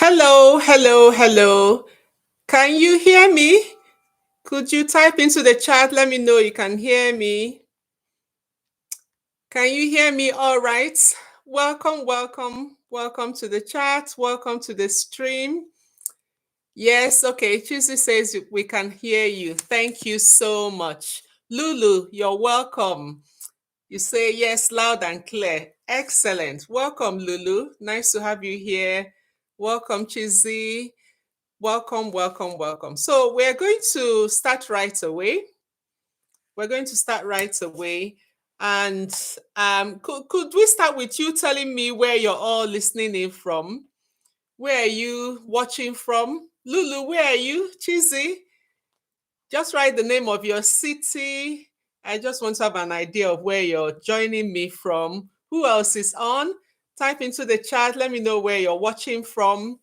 Hello, hello, hello. Can you hear me? Could you type into the chat? Let me know you can hear me. Can you hear me all right? Welcome, welcome, welcome to the chat. Welcome to the stream. Yes, okay. Chizzy says we can hear you. Thank you so much. Lulu, you're welcome. You say yes, loud and clear. Excellent. Welcome, Lulu. Nice to have you here. Welcome, Chizzy. Welcome, welcome, welcome. So we're going to start right away. We're going to start right away. And could we start with you telling me where you're all listening in from? Where are you watching from? Lulu, where are you? Chizzy, just write the name of your city. I just want to have an idea of where you're joining me from. Who else is on? Type into the chat. Let me know where you're watching from.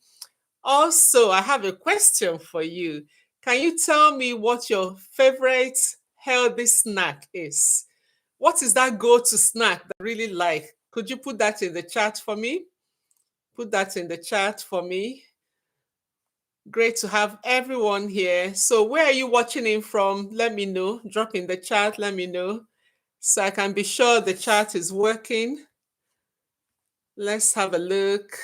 Also, I have a question for you. Can you tell me what your favorite healthy snack is? What is that go-to snack that you really like? Could you put that in the chat for me? Put that in the chat for me. Great to have everyone here. So, where are you watching in from? Let me know. Drop in the chat. Let me know so I can be sure the chat is working. Let's have a look.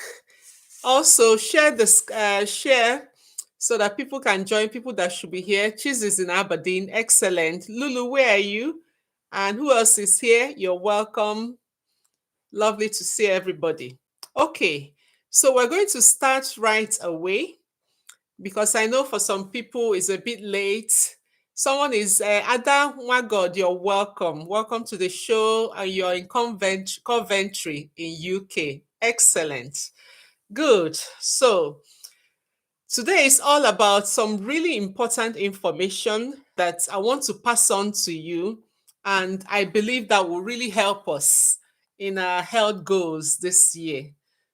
Also, share this, share so that people can join. People that should be here. Cheese is in Aberdeen. Excellent. Lulu, where are you? And who else is here? You're welcome. Lovely to see everybody. Okay, so we're going to start right away because I know for some people it's a bit late. Someone is Ada Wagod, you're welcome. Welcome to the show. And you're in Coventry in UK. Excellent. Good. So today is all about some really important information that I want to pass on to you. And I believe that will really help us in our health goals this year.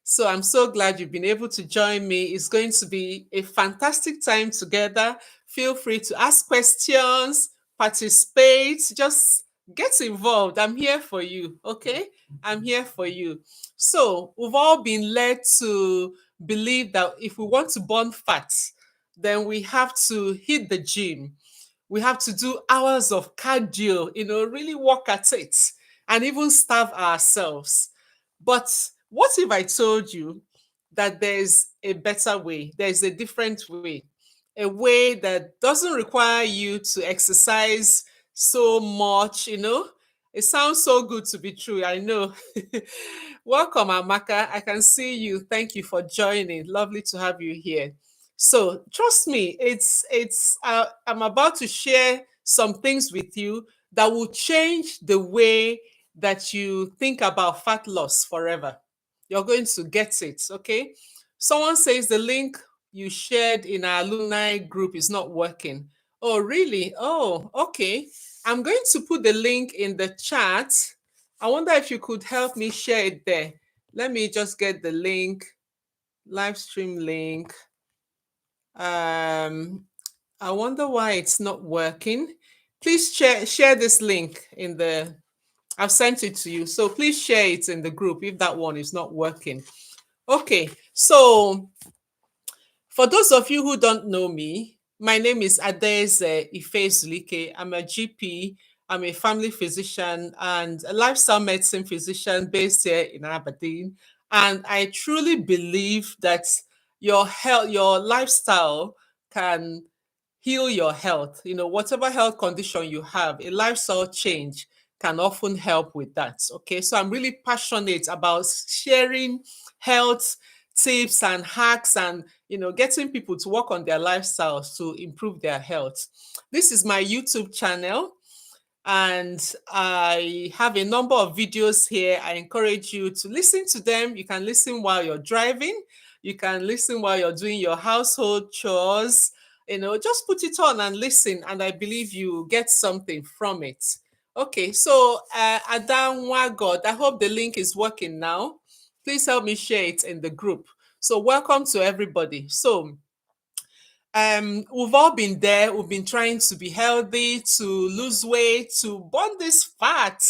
So I'm so glad you've been able to join me. It's going to be a fantastic time together. Feel free to ask questions, participate, just get involved. I'm here for you. Okay. I'm here for you. So we've all been led to believe that if we want to burn fat, then we have to hit the gym. We have to do hours of cardio, really work at it and even starve ourselves. But what if I told you that there's a better way? There's a different way, a way that doesn't require you to exercise so much. It sounds so good to be true. I know. Welcome, Amaka. I can see you. Thank you for joining. Lovely to have you here. So trust me, I'm about to share some things with you that will change the way that you think about fat loss forever. You're going to get it, okay? Someone says the link you shared in our alumni group is not working. Oh, really? Oh, okay. I'm going to put the link in the chat. I wonder if you could help me share it there. Let me just get the link, live stream link. I wonder why it's not working. Please share this link in the I've sent it to you. So please share it in the group if that one is not working. Okay, so for those of you who don't know me, my name is Adaeze Ifezulike. I'm a GP, I'm a family physician and a lifestyle medicine physician based here in Aberdeen. And I truly believe that your health, your lifestyle can heal your health. Whatever health condition you have, a lifestyle change can often help with that. Okay, so I'm really passionate about sharing health tips and hacks and getting people to work on their lifestyles to improve their health. This is my YouTube channel and I have a number of videos here. I encourage you to listen to them. You can listen while you're driving, you can listen while you're doing your household chores. Just put it on and listen, and I believe you get something from it. Okay, so Adam Wagod, I hope the link is working now. Please help me share it in the group. So welcome to everybody. So we've all been there. We've been trying to be healthy, to lose weight, to burn this fat.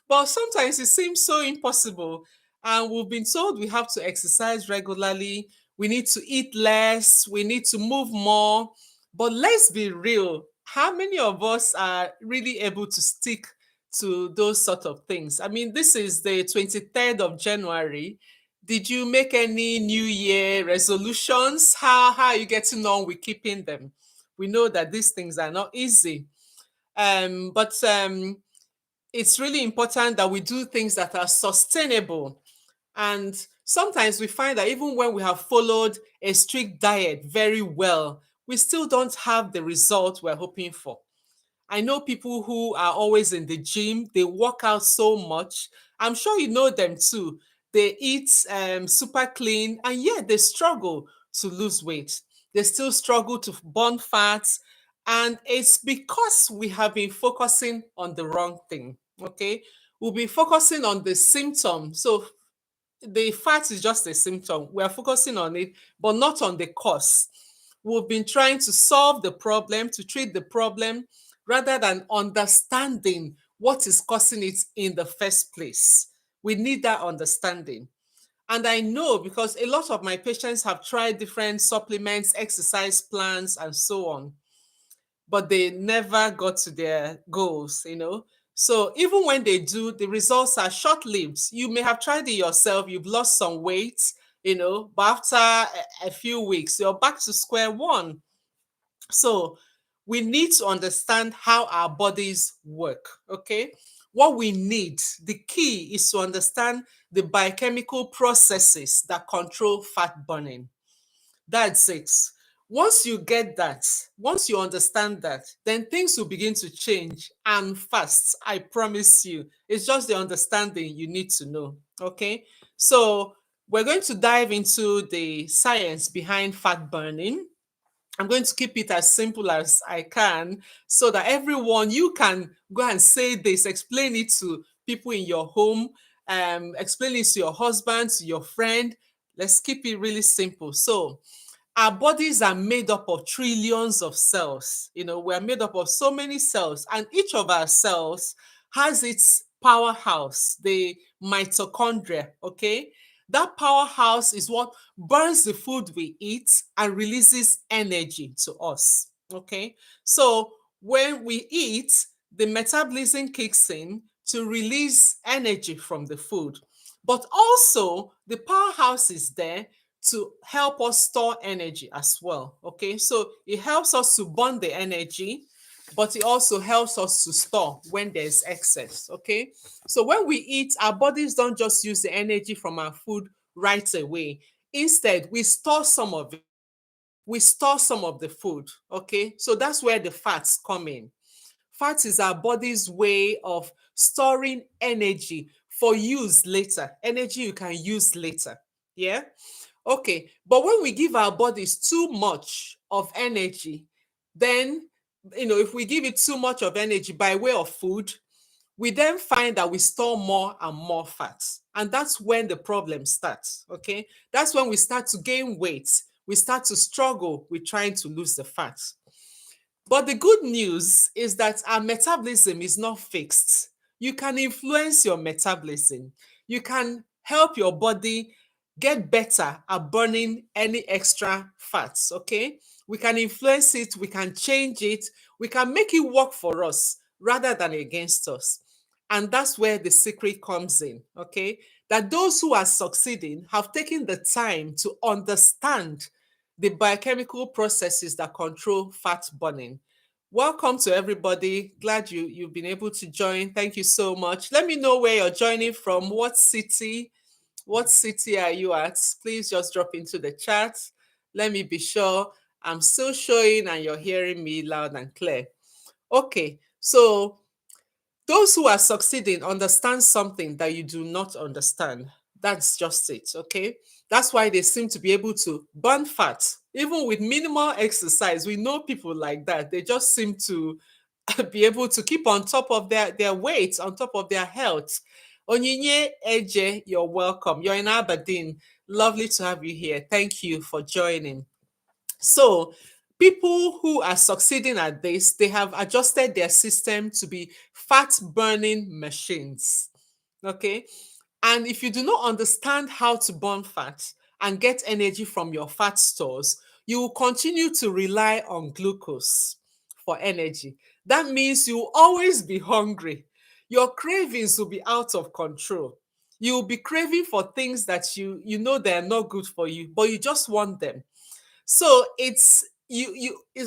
But sometimes it seems so impossible. And we've been told we have to exercise regularly, we need to eat less, we need to move more. But let's be real, how many of us are really able to stick to those sort of things? I mean, this is the 23rd of January. Did you make any New Year resolutions? How are you getting on with keeping them? We know that these things are not easy. But it's really important that we do things that are sustainable. And sometimes we find that even when we have followed a strict diet very well, we still don't have the result we're hoping for. I know people who are always in the gym, they work out so much. I'm sure you know them too. They eat super clean, and yet they struggle to lose weight. They still struggle to burn fats. And it's because we have been focusing on the wrong thing. Okay. We'll be focusing on the symptom. So the fat is just a symptom. We are focusing on it, but not on the cause. We've been trying to solve the problem, to treat the problem, rather than understanding what is causing it in the first place. We need that understanding. And I know because a lot of my patients have tried different supplements, exercise plans, and so on, but they never got to their goals. So even when they do, the results are short-lived. You may have tried it yourself, you've lost some weight, but after a few weeks, you're back to square one. So we need to understand how our bodies work, okay? What we need, the key is to understand the biochemical processes that control fat burning. That's it. Once you get that, once you understand that, then things will begin to change and fast. I promise you. It's just the understanding you need to know. Okay. So we're going to dive into the science behind fat burning. I'm going to keep it as simple as I can so that everyone, you can go and say this, explain it to people in your home, explain it to your husband, to your friend. Let's keep it really simple. So, our bodies are made up of trillions of cells. We're made up of so many cells, and each of our cells has its powerhouse, the mitochondria. Okay. That powerhouse is what burns the food we eat and releases energy to us. Okay. So when we eat, the metabolism kicks in to release energy from the food. But also, the powerhouse is there to help us store energy as well. Okay, so it helps us to burn the energy, but it also helps us to store when there's excess. Okay, so when we eat, our bodies don't just use the energy from our food right away. Instead, we store some of it. We store some of the food. Okay, so that's where the fats come in. Fat is our body's way of storing energy for use later, energy you can use later. Yeah. Okay, but when we give our bodies too much of energy, then, if we give it too much of energy by way of food, we then find that we store more and more fat. And that's when the problem starts. Okay, that's when we start to gain weight. We start to struggle with trying to lose the fat. But the good news is that our metabolism is not fixed. You can influence your metabolism. You can help your body get better at burning any extra fats, okay? We can influence it, we can change it, we can make it work for us rather than against us. And that's where the secret comes in, okay? That those who are succeeding have taken the time to understand the biochemical processes that control fat burning. Welcome to everybody. Glad you've been able to join. Thank you so much. Let me know where you're joining from. What city? What city are you at? Please just drop into the chat. Let me be sure I'm still showing and you're hearing me loud and clear. Okay, so those who are succeeding understand something that you do not understand. That's just it, okay? That's why they seem to be able to burn fat, even with minimal exercise. We know people like that. They just seem to be able to keep on top of their weight, on top of their health. Onyinye Eje, you're welcome. You're in Aberdeen. Lovely to have you here. Thank you for joining. So, people who are succeeding at this, they have adjusted their system to be fat burning machines. Okay. And if you do not understand how to burn fat and get energy from your fat stores, you will continue to rely on glucose for energy. That means you will always be hungry. Your cravings will be out of control. You will be craving for things that you know they're not good for you, but you just want them. So it's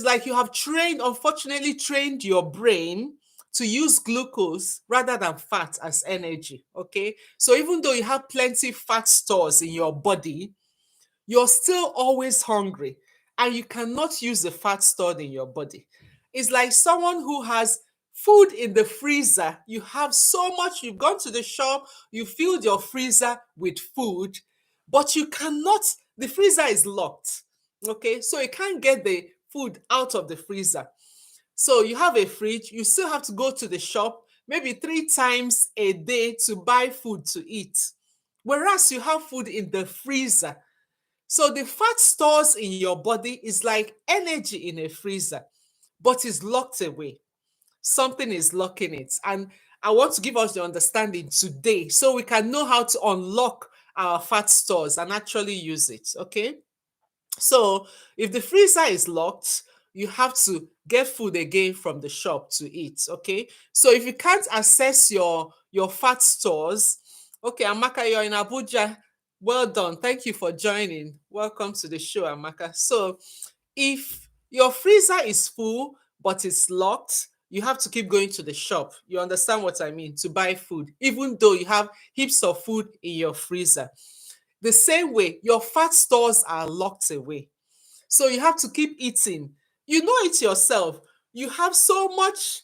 like you have unfortunately trained your brain to use glucose rather than fat as energy. Okay. So even though you have plenty fat stores in your body, you're still always hungry and you cannot use the fat stored in your body. It's like someone who has food in the freezer. You have so much, you've gone to the shop, you filled your freezer with food, but you cannot, the freezer is locked. Okay, so you can't get the food out of the freezer. So you have a fridge, you still have to go to the shop maybe 3 times a day to buy food to eat. Whereas you have food in the freezer. So the fat stores in your body is like energy in a freezer, but it's locked away. Something is locking it. And I want to give us the understanding today so we can know how to unlock our fat stores and actually use it. Okay. So if the freezer is locked, you have to get food again from the shop to eat. Okay. So if you can't access your fat stores, okay, Amaka, you're in Abuja. Well done. Thank you for joining. Welcome to the show, Amaka. So if your freezer is full but it's locked, you have to keep going to the shop. You understand what I mean? To buy food, even though you have heaps of food in your freezer. The same way, your fat stores are locked away. So you have to keep eating. You know it yourself. You have so much,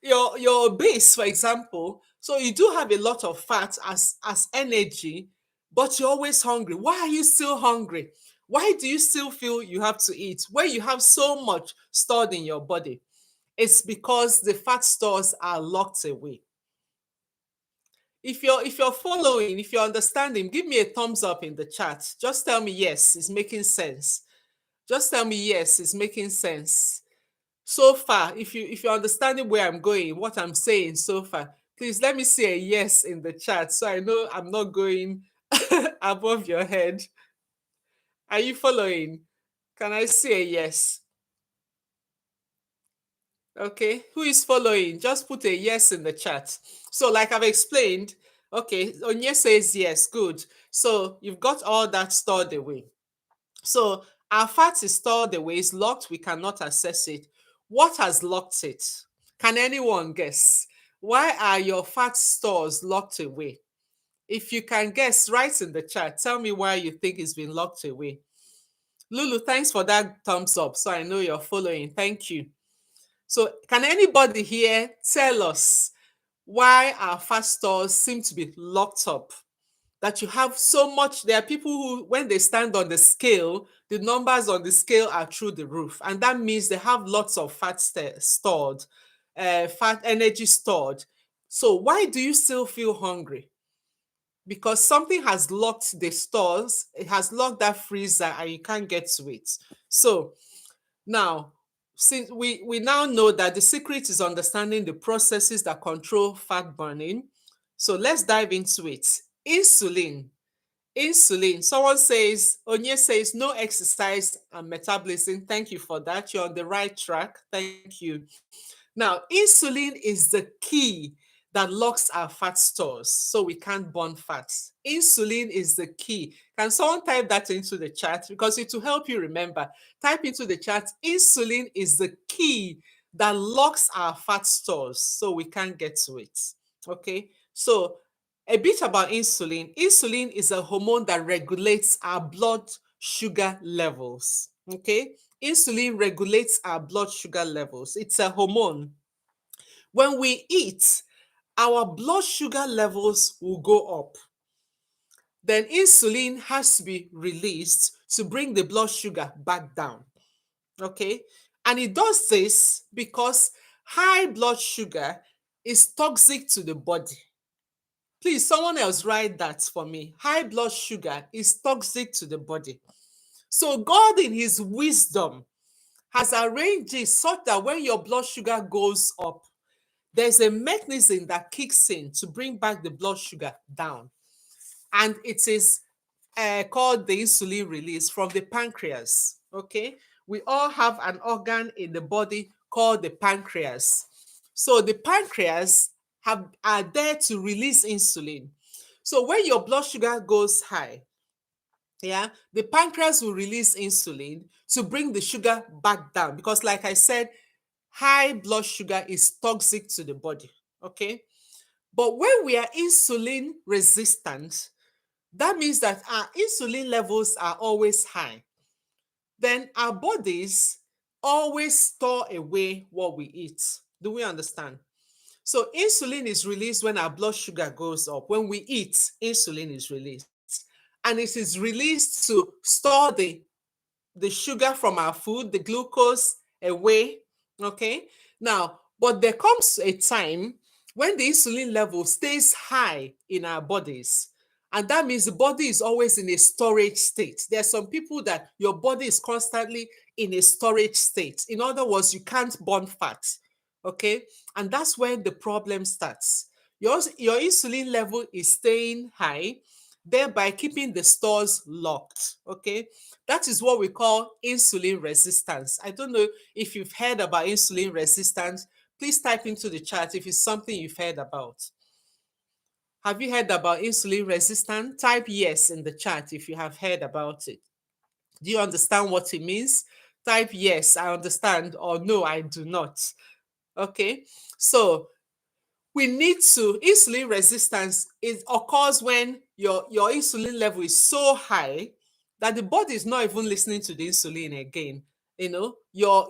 your base, for example. So you do have a lot of fat as energy, but you're always hungry. Why are you still hungry? Why do you still feel you have to eat when you have so much stored in your body? It's because the fat stores are locked away. If you're following, if you're understanding, give me a thumbs up in the chat. Just tell me yes, it's making sense. Just tell me yes, it's making sense. So far, if you're understanding where I'm going, what I'm saying so far, please let me see a yes in the chat so I know I'm not going above your head. Are you following? Can I see a yes? Okay, who is following? Just put a yes in the chat. So, like I've explained, okay, Onye says yes, good. So, you've got all that stored away. So, our fat is stored away, it's locked, we cannot access it. What has locked it? Can anyone guess? Why are your fat stores locked away? If you can guess, write in the chat. Tell me why you think it's been locked away. Lulu, thanks for that thumbs up. So I know you're following. Thank you. So, can anybody here tell us why our fat stores seem to be locked up? That you have so much, there are people who, when they stand on the scale, the numbers on the scale are through the roof. And that means they have lots of fat stored, fat energy stored. So, why do you still feel hungry? Because something has locked the stores, it has locked that freezer, and you can't get to it. So, now, since we now know that the secret is understanding the processes that control fat burning, so let's dive into it. Insulin. Insulin. Someone says, Onye says, no exercise and metabolism. Thank you for that. You're on the right track. Thank you. Now, insulin is the key that locks our fat stores so we can't burn fat. Insulin is the key. Can someone type that into the chat? Because it will help you remember. Type into the chat, insulin is the key that locks our fat stores so we can't get to it. Okay, so a bit about insulin. Insulin is a hormone that regulates our blood sugar levels. Okay, insulin regulates our blood sugar levels. It's a hormone. When we eat, our blood sugar levels will go up. Then insulin has to be released to bring the blood sugar back down. Okay? And it does this because high blood sugar is toxic to the body. Please, someone else write that for me. High blood sugar is toxic to the body. So God, in his wisdom, has arranged it such that when your blood sugar goes up, there's a mechanism that kicks in to bring back the blood sugar down. and it is called the insulin release from the pancreas. Okay, we all have an organ in the body called the pancreas. So the pancreas are there to release insulin. So when your blood sugar goes high, yeah, the pancreas will release insulin to bring the sugar back down, because like I said, high blood sugar is toxic to the body. Okay, but when we are insulin resistant, that means that our insulin levels are always high. Then our bodies always store away what we eat. Do we understand? So insulin is released when our blood sugar goes up. When we eat, insulin is released. And it is released to store the sugar from our food, the glucose away. Okay. Now, but there comes a time when the insulin level stays high in our bodies. And that means the body is always in a storage state. There are some people that your body is constantly in a storage state. In other words, you can't burn fat. Okay. And that's when the problem starts. Your insulin level is staying high, thereby keeping the stores locked. Okay. That is what we call insulin resistance. I don't know if you've heard about insulin resistance. Please type into the chat if it's something you've heard about. Have you heard about insulin resistance? Type yes in the chat if you have heard about it. Do you understand what it means? Type yes, I understand, or no, I do not. Okay, so we need to insulin resistance it occurs when your insulin level is so high that the body is not even listening to the insulin again. You know, your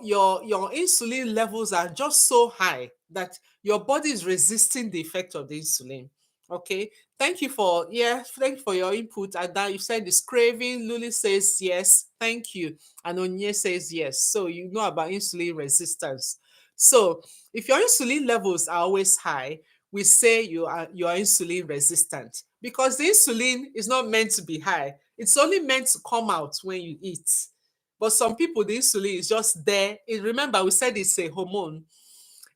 insulin levels are just so high that your body is resisting the effect of the insulin. Okay, thank you for your input. And that you said it's craving. Luli says yes, thank you. And Onye says yes. So you know about insulin resistance. So if your insulin levels are always high, we say you are insulin resistant, because the insulin is not meant to be high. It's only meant to come out when you eat. But some people, the insulin is just there. Remember, we said it's a hormone.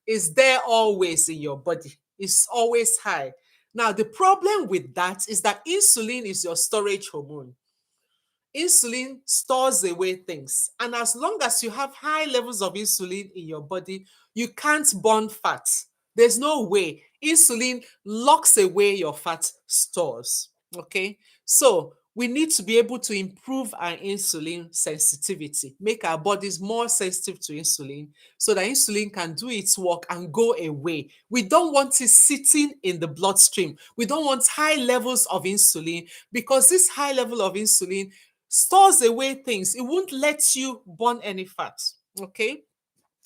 It's there always in your body. It's always high. Now, the problem with that is that insulin is your storage hormone. Insulin stores away things. And as long as you have high levels of insulin in your body, you can't burn fat. There's no way. Insulin locks away your fat stores. Okay. So we need to be able to improve our insulin sensitivity, make our bodies more sensitive to insulin so that insulin can do its work and go away. We don't want it sitting in the bloodstream. We don't want high levels of insulin, because this high level of insulin stores away things. It won't let you burn any fat. Okay.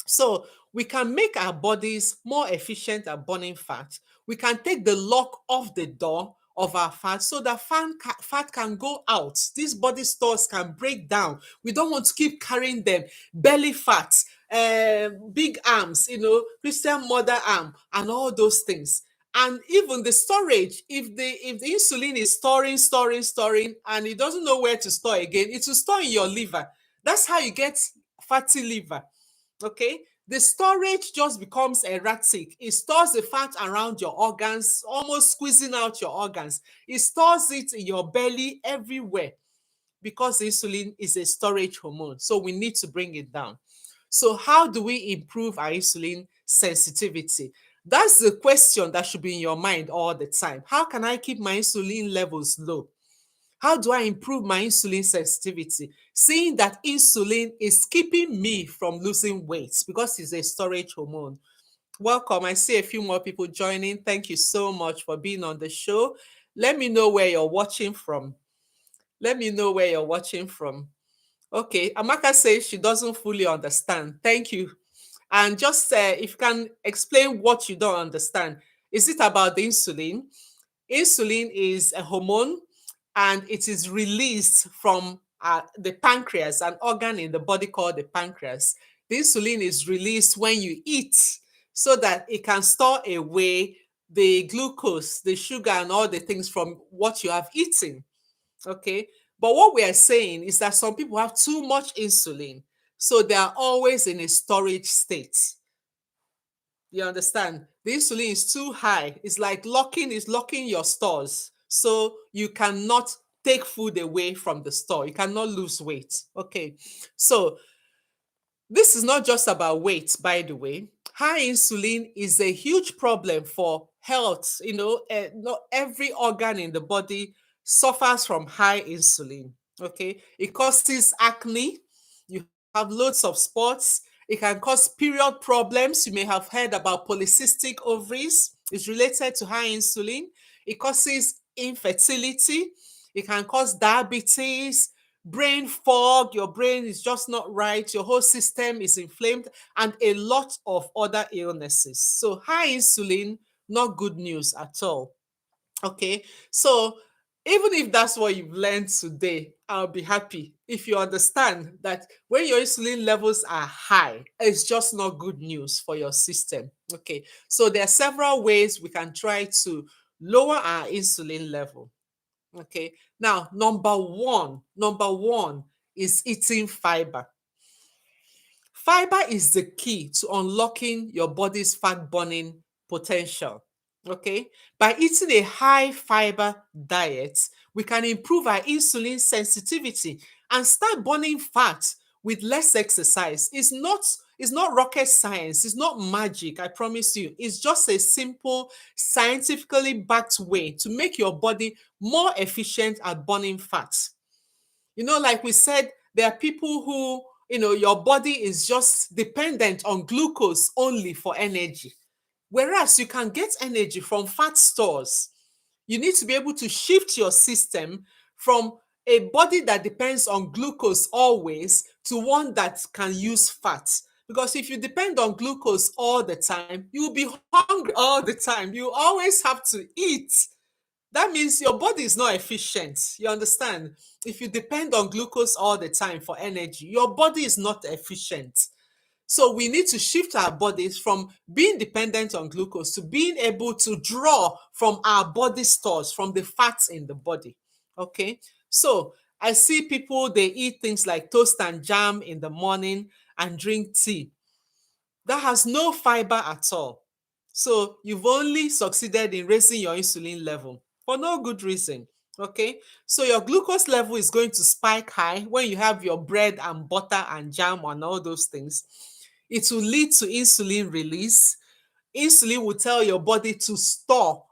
So we can make our bodies more efficient at burning fat. We can take the lock off the door of our fat so that fat can go out. These body stores can break down. We don't want to keep carrying them. Belly fat, big arms, Christian mother arm, and all those things. And even the storage, if the insulin is storing, and it doesn't know where to store again, it will store in your liver. That's how you get fatty liver. Okay, the storage just becomes erratic. It stores the fat around your organs, almost squeezing out your organs. It stores it in your belly, everywhere, because insulin is a storage hormone. So we need to bring it down. So how do we improve our insulin sensitivity? That's the question that should be in your mind all the time. How can I keep my insulin levels low? How do I improve my insulin sensitivity? Seeing that insulin is keeping me from losing weight because it's a storage hormone. Welcome. I see a few more people joining. Thank you so much for being on the show. Let me know where you're watching from. Let me know where you're watching from. Okay. Amaka says she doesn't fully understand. Thank you. And just if you can explain what you don't understand. Is it about the insulin? Insulin is a hormone, and it is released from the pancreas, an organ in the body called the pancreas. The insulin is released when you eat so that it can store away the glucose, the sugar, and all the things from what you have eaten. Okay. But what we are saying is that some people have too much insulin, so they are always in a storage state. You understand? The insulin is too high. It's locking your stores. So you cannot take food away from the store. You cannot lose weight. Okay. So this is not just about weight, by the way. High insulin is a huge problem for health. Not every organ in the body suffers from high insulin. Okay, it causes acne. You have loads of spots. It can cause period problems. You may have heard about polycystic ovaries. It's related to high insulin. It causes infertility. It can cause diabetes, brain fog, your brain is just not right, your whole system is inflamed, and a lot of other illnesses. So, high insulin, not good news at all. Okay, so even if that's what you've learned today, I'll be happy if you understand that when your insulin levels are high, it's just not good news for your system. Okay, so there are several ways we can try to lower our insulin level. Okay. Now, number one is eating fiber. Fiber is the key to unlocking your body's fat burning potential. Okay. By eating a high fiber diet, we can improve our insulin sensitivity and start burning fat with less exercise. It's not rocket science, it's not magic, I promise you. It's just a simple, scientifically backed way to make your body more efficient at burning fat. Like we said, there are people who, your body is just dependent on glucose only for energy. Whereas you can get energy from fat stores. You need to be able to shift your system from a body that depends on glucose always to one that can use fat. Because if you depend on glucose all the time, you will be hungry all the time. You always have to eat. That means your body is not efficient. You understand? If you depend on glucose all the time for energy, your body is not efficient. So we need to shift our bodies from being dependent on glucose to being able to draw from our body stores, from the fats in the body. Okay. So I see people, they eat things like toast and jam in the morning and drink tea. That has no fiber at all. So you've only succeeded in raising your insulin level for no good reason. Okay. So your glucose level is going to spike high when you have your bread and butter and jam and all those things. It will lead to insulin release. Insulin will tell your body to store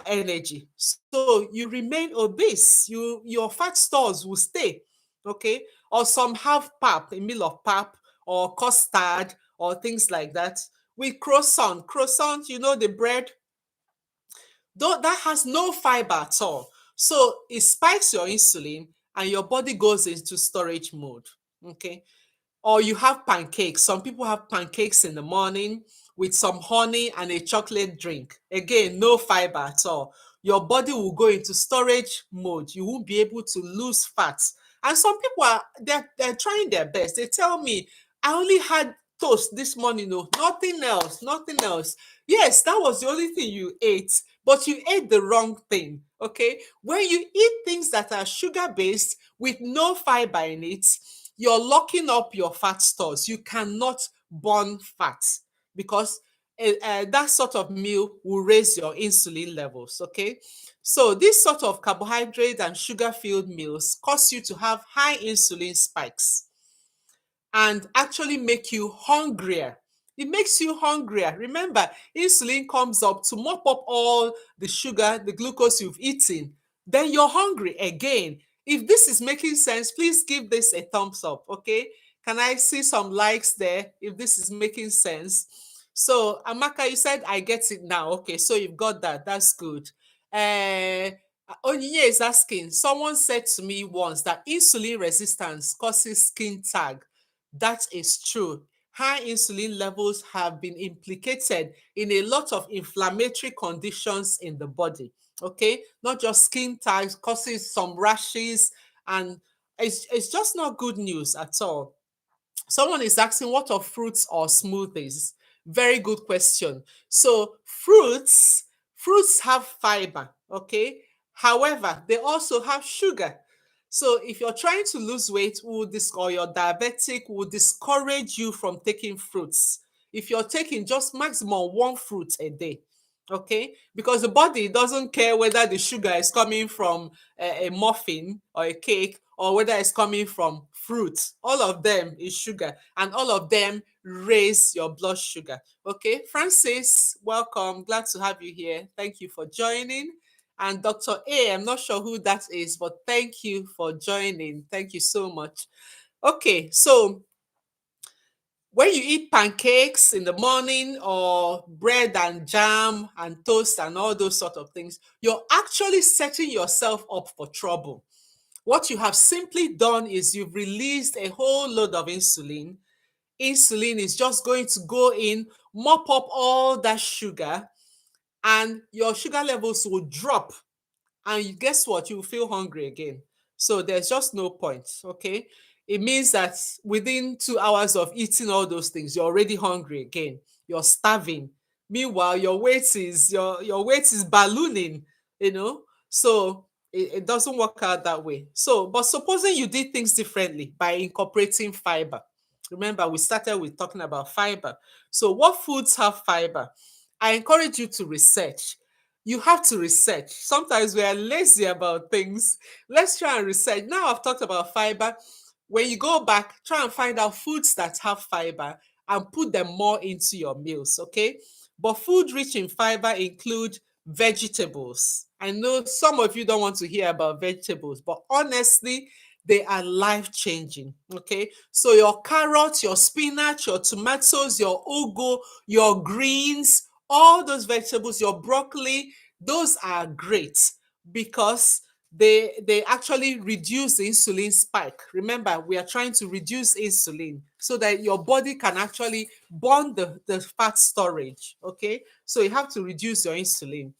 energy. So you remain obese. Your fat stores will stay. Okay. Or some have pap, a meal of pap or custard or things like that. With croissant, the bread, though that has no fiber at all. So it spikes your insulin and your body goes into storage mode. Okay. Or you have pancakes. Some people have pancakes in the morning with some honey and a chocolate drink. Again, no fiber at all. Your body will go into storage mode. You won't be able to lose fat. And some people they're trying their best. They tell me, I only had toast this morning, no, nothing else, nothing else. Yes, that was the only thing you ate, but you ate the wrong thing. Okay. When you eat things that are sugar based with no fiber in it, you're locking up your fat stores. You cannot burn fat because that sort of meal will raise your insulin levels. Okay. So, this sort of carbohydrate and sugar filled meals cause you to have high insulin spikes and actually make you hungrier. It makes you hungrier. Remember, insulin comes up to mop up all the sugar, the glucose you've eaten. Then you're hungry again. If this is making sense, please give this a thumbs up, okay? Can I see some likes there if this is making sense? So, Amaka, you said I get it now. Okay, so you've got that. That's good. Uh, Onyinye is asking, someone said to me once that insulin resistance causes skin tag. That is true. High insulin levels have been implicated in a lot of inflammatory conditions in the body. Okay, not just skin tags, causes some rashes, and it's just not good news at all. Someone is asking, what are fruits or smoothies? Very good question. So fruits have fiber, okay? However, they also have sugar. So if you're trying to lose weight, or you're diabetic, will discourage you from taking fruits. If you're taking just maximum one fruit a day, Okay, because the body doesn't care whether the sugar is coming from a muffin or a cake, or whether it's coming from fruit. All of them is sugar, and all of them raise your blood sugar. Okay, Francis, welcome, glad to have you here, thank you for joining. And Dr. A, I'm not sure who that is, but thank you for joining, thank you so much. Okay, so when you eat pancakes in the morning, or bread and jam and toast and all those sort of things, you're actually setting yourself up for trouble. What you have simply done is you've released a whole load of insulin. Insulin is just going to go in, mop up all that sugar, and your sugar levels will drop, and guess what? You feel hungry again. So there's just no point. Okay. It means that within 2 hours of eating all those things, you're already hungry again. You're starving. Meanwhile, your weight is ballooning, you know. So it doesn't work out that way. So, but supposing you did things differently by incorporating fiber. Remember, we started with talking about fiber. So, what foods have fiber? I encourage you to research. You have to research. Sometimes we are lazy about things. Let's try and research. Now I've talked about fiber. When you go back, try and find out foods that have fiber and put them more into your meals, okay? But food rich in fiber include vegetables. I know some of you don't want to hear about vegetables, but honestly, they are life changing, okay? So your carrots, your spinach, your tomatoes, your ugu, your greens, all those vegetables, your broccoli, those are great because they actually reduce the insulin spike. Remember, we are trying to reduce insulin so that your body can actually burn the fat storage. Okay, so you have to reduce your insulin.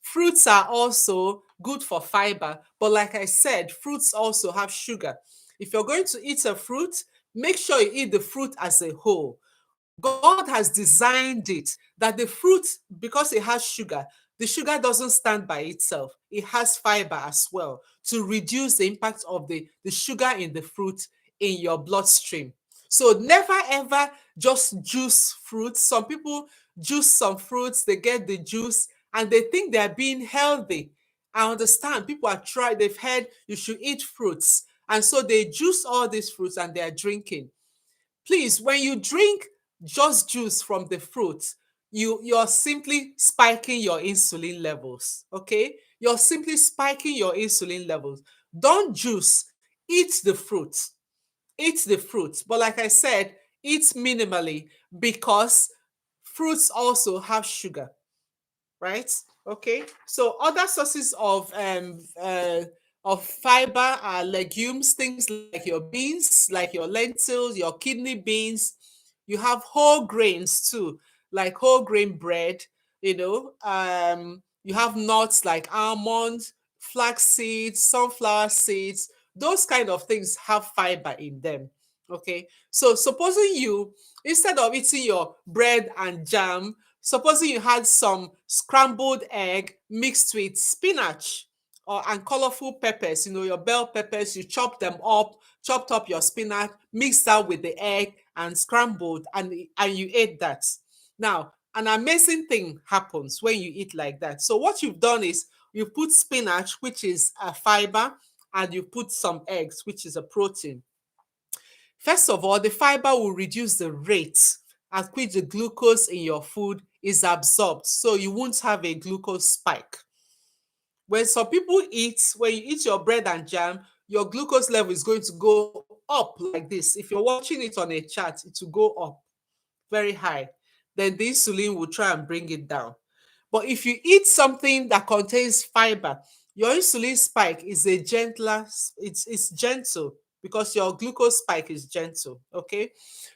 Fruits are also good for fiber, but like I said, fruits also have sugar. If you're going to eat a fruit, make sure you eat the fruit as a whole. God has designed it that the fruit, because it has sugar, the sugar doesn't stand by itself. It has fiber as well to reduce the impact of the sugar in the fruit in your bloodstream. So never ever just juice fruits. Some people juice some fruits, they get the juice and they think they're being healthy. I understand people are tried, they've heard you should eat fruits. And so they juice all these fruits and they are drinking. Please, when you drink just juice from the fruit, you're simply spiking your insulin levels. Okay, you're simply spiking your insulin levels. Don't juice, eat the fruit. Eat the fruit, but like I said, eat minimally because fruits also have sugar, right? Okay. So other sources of fiber are legumes, things like your beans, like your lentils, your kidney beans. You have whole grains too, like whole grain bread. You have nuts like almonds, flax seeds, sunflower seeds. Those kind of things have fiber in them. Okay. So supposing you, instead of eating your bread and jam, supposing you had some scrambled egg mixed with spinach or and colorful peppers, your bell peppers, you chop them up, chopped up your spinach, mixed that with the egg and scrambled, and you ate that. Now, an amazing thing happens when you eat like that. So what you've done is you put spinach, which is a fiber, and you put some eggs, which is a protein. First of all, the fiber will reduce the rate at which the glucose in your food is absorbed, so you won't have a glucose spike. When you eat your bread and jam, your glucose level is going to go up like this. If you're watching it on a chart, it will go up very high. Then the insulin will try and bring it down. But if you eat something that contains fiber, your insulin spike is a gentler, it's gentle because your glucose spike is gentle. Okay.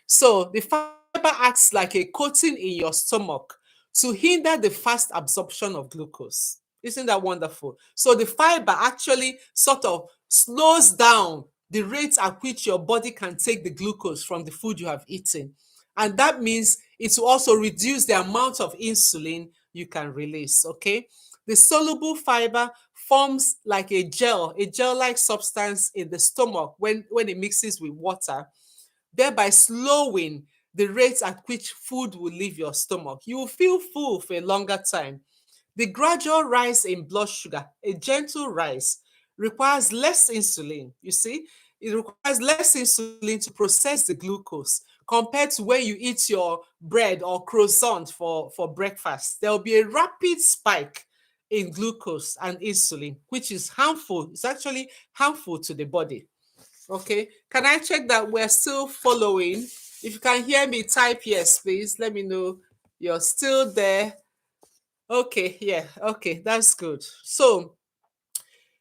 So the fiber acts like a coating in your stomach to hinder the fast absorption of glucose. Isn't that wonderful? So the fiber actually sort of slows down the rate at which your body can take the glucose from the food you have eaten. And that means it will also reduce the amount of insulin you can release. Okay. The soluble fiber forms like a gel-like substance in the stomach when it mixes with water, thereby slowing the rate at which food will leave your stomach. You will feel full for a longer time. The gradual rise in blood sugar, a gentle rise, requires less insulin. You see, it requires less insulin to process the glucose compared to when you eat your bread or croissant for breakfast. There will be a rapid spike in glucose and insulin, which is harmful. It's actually harmful to the body. Okay, can I check that we're still following? If you can hear me, type yes, please. Let me know you're still there. Okay, yeah, okay, that's good. So,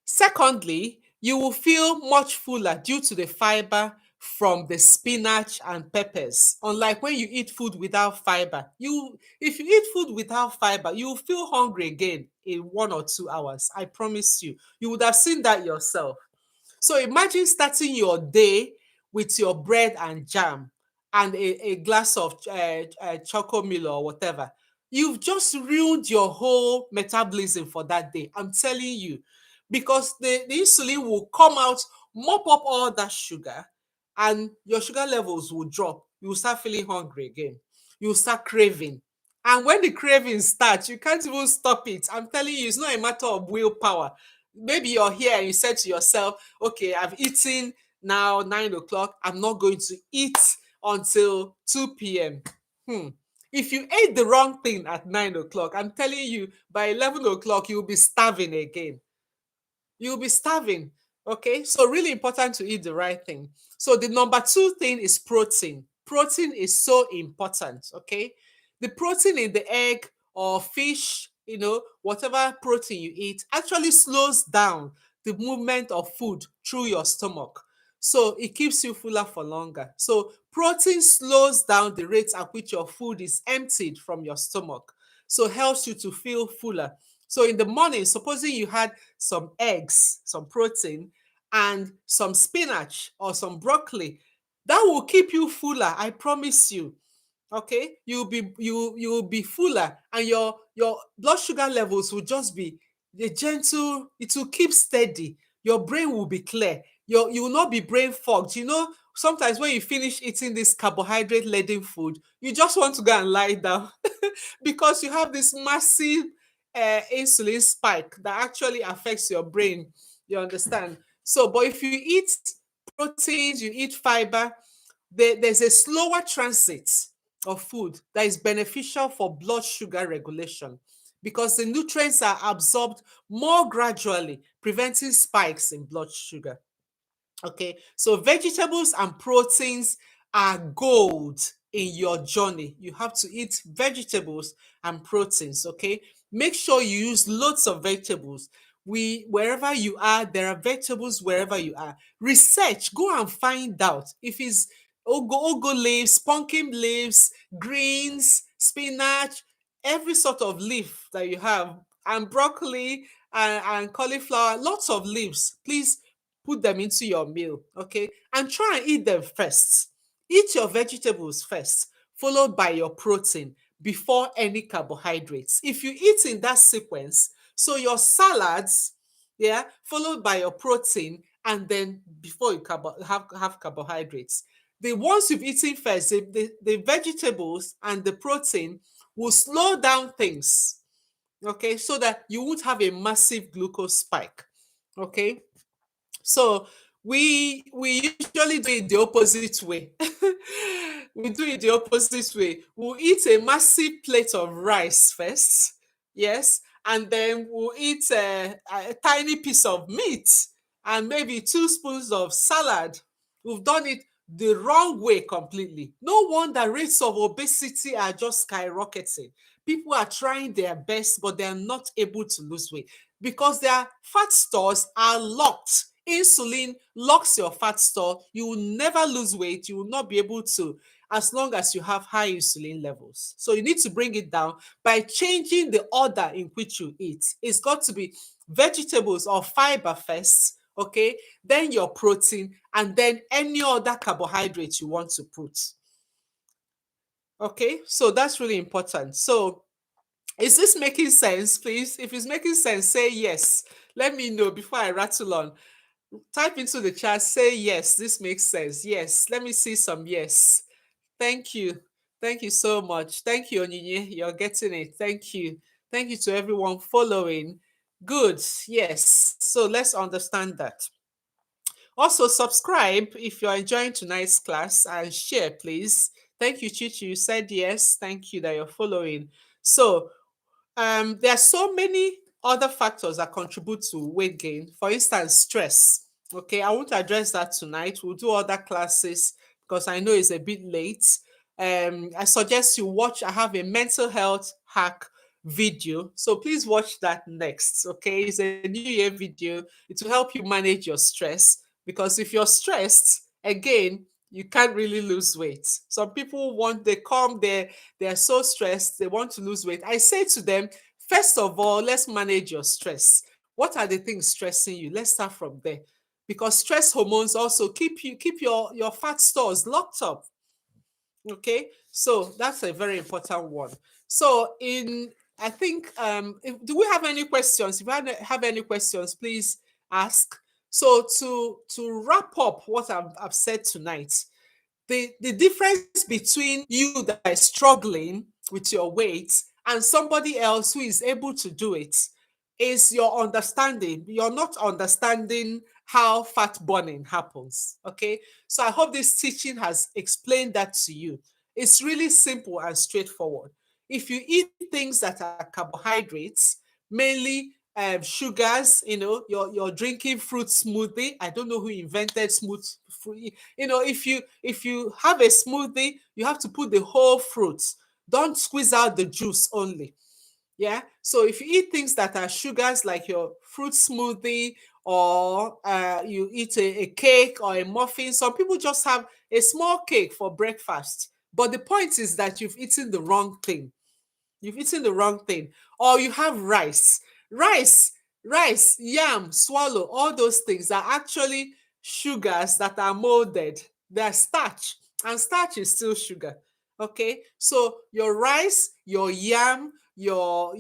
secondly, you will feel much fuller due to the fiber from the spinach and peppers. Unlike when you eat food without fiber, if you eat food without fiber, you will feel hungry again in 1 or 2 hours. I promise you. You would have seen that yourself. So imagine starting your day with your bread and jam and a glass of choco meal or whatever. You've just ruined your whole metabolism for that day. I'm telling you, because the insulin will come out, mop up all that sugar, and your sugar levels will drop. You will start feeling hungry again. You will start craving. And when the craving starts, you can't even stop it. I'm telling you, it's not a matter of willpower. Maybe you're here and you said to yourself, okay, I've eaten now 9 o'clock. I'm not going to eat until 2 p.m. Hmm. If you ate the wrong thing at 9 o'clock, I'm telling you, by 11 o'clock, you'll be starving again. You'll be starving. Okay, so really important to eat the right thing. So the number two thing is protein. Protein is so important. Okay, the protein in the egg or fish, whatever protein you eat, actually slows down the movement of food through your stomach. So it keeps you fuller for longer. So protein slows down the rate at which your food is emptied from your stomach. So helps you to feel fuller. So in the morning, supposing you had some eggs, some protein, and some spinach or some broccoli, that will keep you fuller. I promise you. Okay, you'll be fuller, and your blood sugar levels will just be the gentle. It will keep steady. Your brain will be clear. You will not be brain fogged. Sometimes when you finish eating this carbohydrate laden food, you just want to go and lie down because you have this massive insulin spike that actually affects your brain. You understand? So, but if you eat proteins, you eat fiber, there's a slower transit of food that is beneficial for blood sugar regulation because the nutrients are absorbed more gradually, preventing spikes in blood sugar. Okay, so vegetables and proteins are gold in your journey. You have to eat vegetables and proteins. Okay, make sure you use lots of vegetables. Wherever you are, there are vegetables wherever you are. Research, go and find out if it's ogo leaves, pumpkin leaves, greens, spinach, every sort of leaf that you have, and broccoli and cauliflower, lots of leaves. Please put them into your meal, okay? And try and eat them first. Eat your vegetables first, followed by your protein before any carbohydrates. If you eat in that sequence, so your salads, yeah, followed by your protein, and then before you have carbohydrates. The ones you've eaten first, the vegetables and the protein will slow down things, okay, so that you won't have a massive glucose spike, okay? So we usually do it the opposite way. We do it the opposite way. We'll eat a massive plate of rice first, yes, and then we'll eat a tiny piece of meat and maybe 2 spoons of salad. We've done it the wrong way completely. No wonder rates of obesity are just skyrocketing. People are trying their best, but they are not able to lose weight because their fat stores are locked. Insulin locks your fat store. You will never lose weight. You will not be able to, as long as you have high insulin levels. So you need to bring it down by changing the order in which you eat. It's got to be vegetables or fiber first, okay? Then your protein, and then any other carbohydrate you want to put. Okay, so that's really important. So is this making sense, please? If it's making sense, say yes. Let me know before I rattle on. Type into the chat, say yes, this makes sense. Yes, let me see some yes. Thank you. Thank you so much. Thank you, Onyinye. You're getting it. Thank you. Thank you to everyone following. Good. Yes. So let's understand that. Also, subscribe if you're enjoying tonight's class and share, please. Thank you, Chichi. You said yes. Thank you that you're following. So, there are so many other factors that contribute to weight gain. For instance, stress. Okay, I won't address that tonight. We'll do other classes because I know it's a bit late. I suggest you watch. I have a mental health hack video, so please watch that next. Okay, it's a New Year video. It will help you manage your stress because if you're stressed, again, you can't really lose weight. Some people want they come there they're so stressed, they want to lose weight. I say to them, first of all, let's manage your stress. What are the things stressing you? Let's start from there. Because stress hormones also keep your fat stores locked up. Okay, so that's a very important one. So in I think do we have any questions? If you have any questions, please ask. So to wrap up what I've said tonight, the difference between you that is struggling with your weight and somebody else who is able to do it is your understanding. You're not understanding how fat burning happens. Okay, so I hope this teaching has explained that to you. It's really simple and straightforward. If you eat things that are carbohydrates, mainly sugars, you're drinking fruit smoothie. I don't know who invented smooth fruit. If you have a smoothie, you have to put the whole fruit. Don't squeeze out the juice only. Yeah. So if you eat things that are sugars, like your fruit smoothie, or you eat a cake or a muffin, some people just have a small cake for breakfast. But the point is that you've eaten the wrong thing. You've eaten the wrong thing. Or you have rice rice, yam, swallow, all those things are actually sugars that are molded. They're starch, and starch is still sugar. Okay, so your rice, your yam, your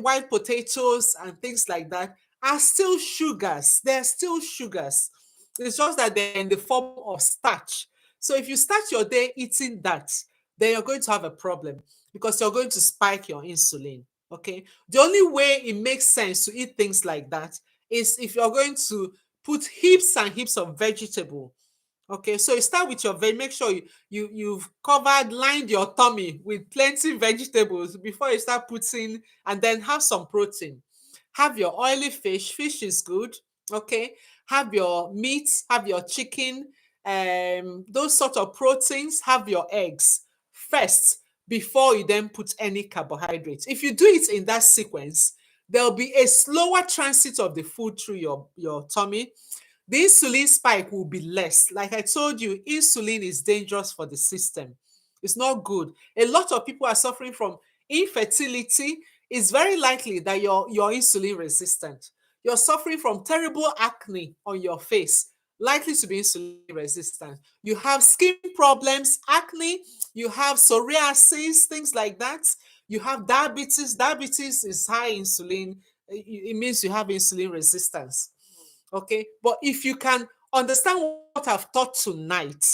white potatoes and things like that are still sugars. They're still sugars. It's just that they're in the form of starch. So if you start your day eating that, then you're going to have a problem because you're going to spike your insulin. Okay, the only way it makes sense to eat things like that is if you're going to put heaps and heaps of vegetable. Okay, so you start with your make sure you've covered, lined your tummy with plenty vegetables before you start putting, and then have some protein. Have your oily fish. Fish is good. Okay, have your meat, have your chicken, those sort of proteins. Have your eggs first before you then put any carbohydrates. If you do it in that sequence, there'll be a slower transit of the food through your tummy. The insulin spike will be less. Like I told you, insulin is dangerous for the system. It's not good. A lot of people are suffering from infertility. It's very likely that you're insulin resistant. You're suffering from terrible acne on your face, likely to be insulin resistant. You have skin problems, acne, you have psoriasis, things like that. You have diabetes. Diabetes is high insulin. It means you have insulin resistance. Okay, but if you can understand what I've taught tonight,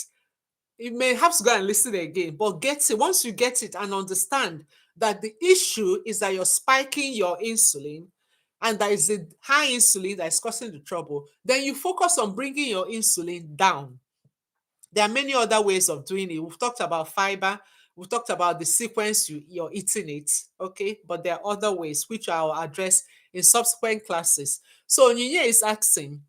you may have to go and listen again, but get it. Once you get it and understand that the issue is that you're spiking your insulin and that is the high insulin that is causing the trouble, then you focus on bringing your insulin down. There are many other ways of doing it. We've talked about fiber. We've talked about the sequence you're eating it. Okay, but there are other ways which I'll address in subsequent classes. So Nyinya is asking,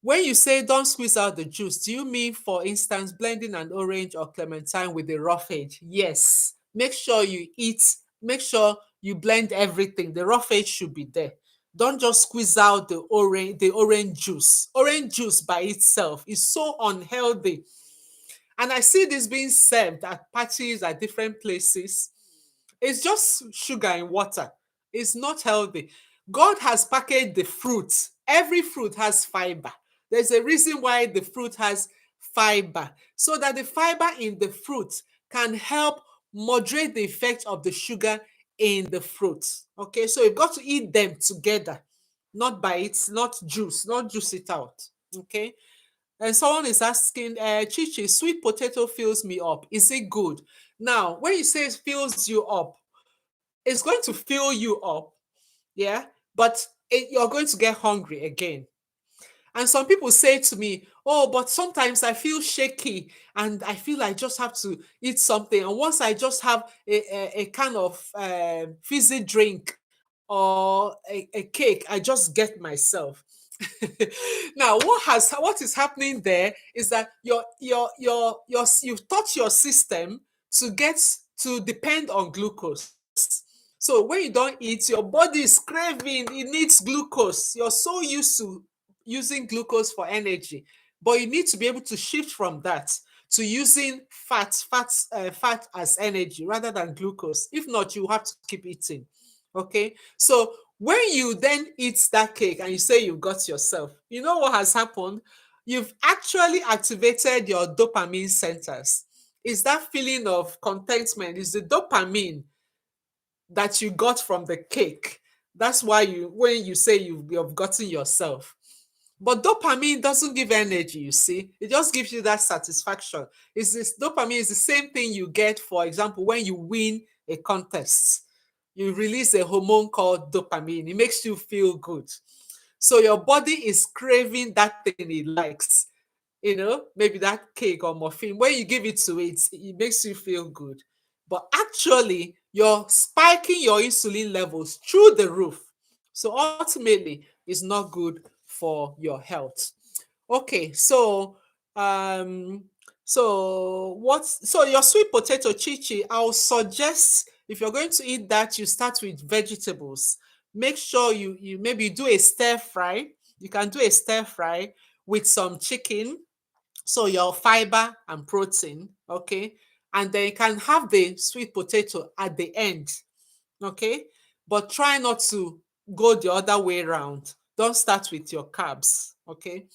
when you say don't squeeze out the juice, do you mean, for instance, blending an orange or clementine with a rough edge? Yes. Make sure you blend everything. The rough edge should be there. Don't just squeeze out the orange juice. Orange juice by itself is so unhealthy. And I see this being served at parties at different places. It's just sugar in water. It's not healthy. God has packaged the fruit. Every fruit has fiber. There's a reason why the fruit has fiber, so that the fiber in the fruit can help moderate the effect of the sugar in the fruit. Okay, so you've got to eat them together, not by it, not juice it out. Okay, and someone is asking, Chichi, sweet potato fills me up. Is it good? Now, when you say it fills you up, It's going to fill you up, yeah, but you're going to get hungry again. And some people say to me, oh, but sometimes I feel shaky and I feel I just have to eat something. And once I just have a kind of fizzy drink or a cake, I just get myself. Now, what is happening there is that you've taught your system to get to depend on glucose. So when you don't eat, your body is craving, it needs glucose. You're so used to using glucose for energy, but you need to be able to shift from that to using fat as energy rather than glucose. If not, you have to keep eating. Okay, so when you then eat that cake and you say you've got yourself, you know what has happened? You've actually activated your dopamine centers. Is that feeling of contentment? Is the dopamine that you got from the cake? That's why when you say you've gotten yourself. But dopamine doesn't give energy, you see. It just gives you that satisfaction. Is this dopamine is the same thing you get, for example, when you win a contest. You release a hormone called dopamine. It makes you feel good. So your body is craving that thing it likes. Maybe that cake or muffin. When you give it to it, it makes you feel good. But actually, you're spiking your insulin levels through the roof. So ultimately, it's not good for your health. Okay, um so your sweet potato chichi, I'll suggest if you're going to eat that, you start with vegetables. Make sure you maybe do a stir fry. You can do a stir fry with some chicken, so your fiber and protein, okay? And then you can have the sweet potato at the end, okay? But try not to go the other way around. Don't start with your carbs, okay?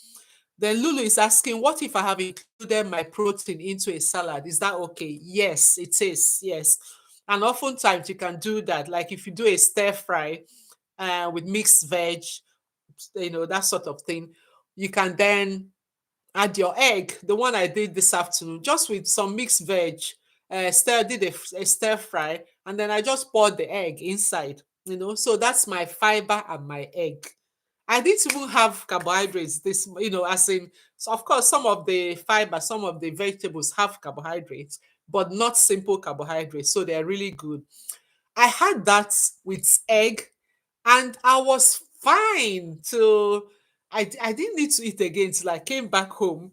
Then Lulu is asking, what if I have included my protein into a salad? Is that okay? Yes, it is. Yes. And oftentimes you can do that. Like if you do a stir fry with mixed veg, that sort of thing, you can then add your egg, the one I did this afternoon, just with some mixed veg. Did a stir fry, and then I just poured the egg inside. So that's my fiber and my egg. I didn't even have carbohydrates. As in, so of course, some of the fiber, some of the vegetables have carbohydrates, but not simple carbohydrates. So they're really good. I had that with egg, and I was fine till I didn't need to eat again till I came back home